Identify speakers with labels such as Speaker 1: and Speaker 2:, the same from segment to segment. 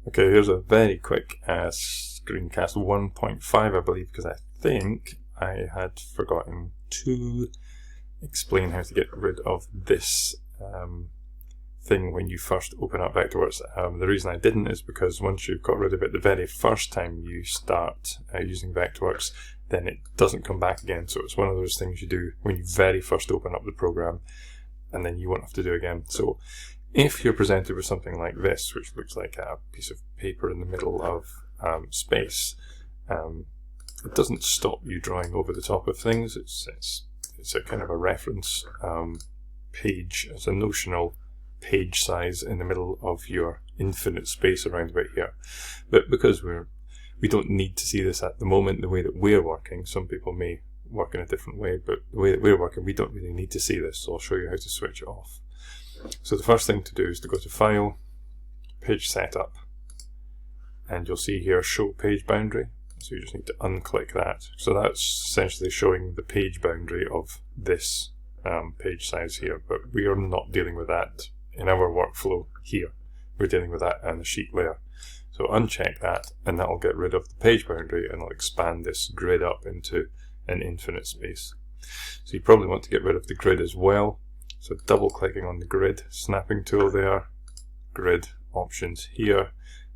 Speaker 1: Okay, here's a very quick Screencast 1.5, I believe, because I think I had forgotten to explain how to get rid of this thing when you first open up Vectorworks. The reason I didn't is because once you've got rid of it the very first time you start using Vectorworks, then it doesn't come back again. So it's one of those things you do when you very first open up the program, and then you won't have to do again. So if you're presented with something like this, which looks like a piece of paper in the middle of space, it doesn't stop you drawing over the top of things. It's a kind of a reference page. It's a notional page size in the middle of your infinite space around about here. But because we don't need to see this at the moment the way that we're working, some people may work in a different way, but the way that we're working, we don't really need to see this, so I'll show you how to switch it off. So the first thing to do is to go to File, Page Setup, and you'll see here Show Page Boundary. So you just need to unclick that. So that's essentially showing the page boundary of this page size here, but we are not dealing with that in our workflow here. We're dealing with that on the sheet layer. So uncheck that, and that will get rid of the page boundary, and it'll expand this grid up into an infinite space. So you probably want to get rid of the grid as well. So double clicking on the grid snapping tool there, grid options here,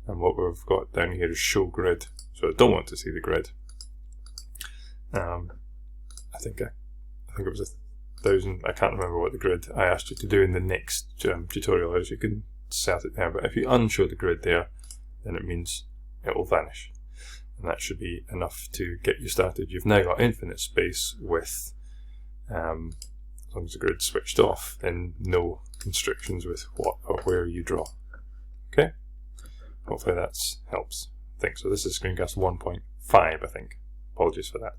Speaker 1: and what we've got down here is show grid. So I don't want to see the grid. I think it was 1,000. I can't remember what the grid I asked you to do in the next tutorial is. You can set it there, but if you unshow the grid there, then it means it will vanish, and that should be enough to get you started. You've now got infinite space with as long as the grid's switched off, then no constrictions with what or where you draw. Okay, hopefully that helps. I think so. This is Screencast 1.5, I think. Apologies for that.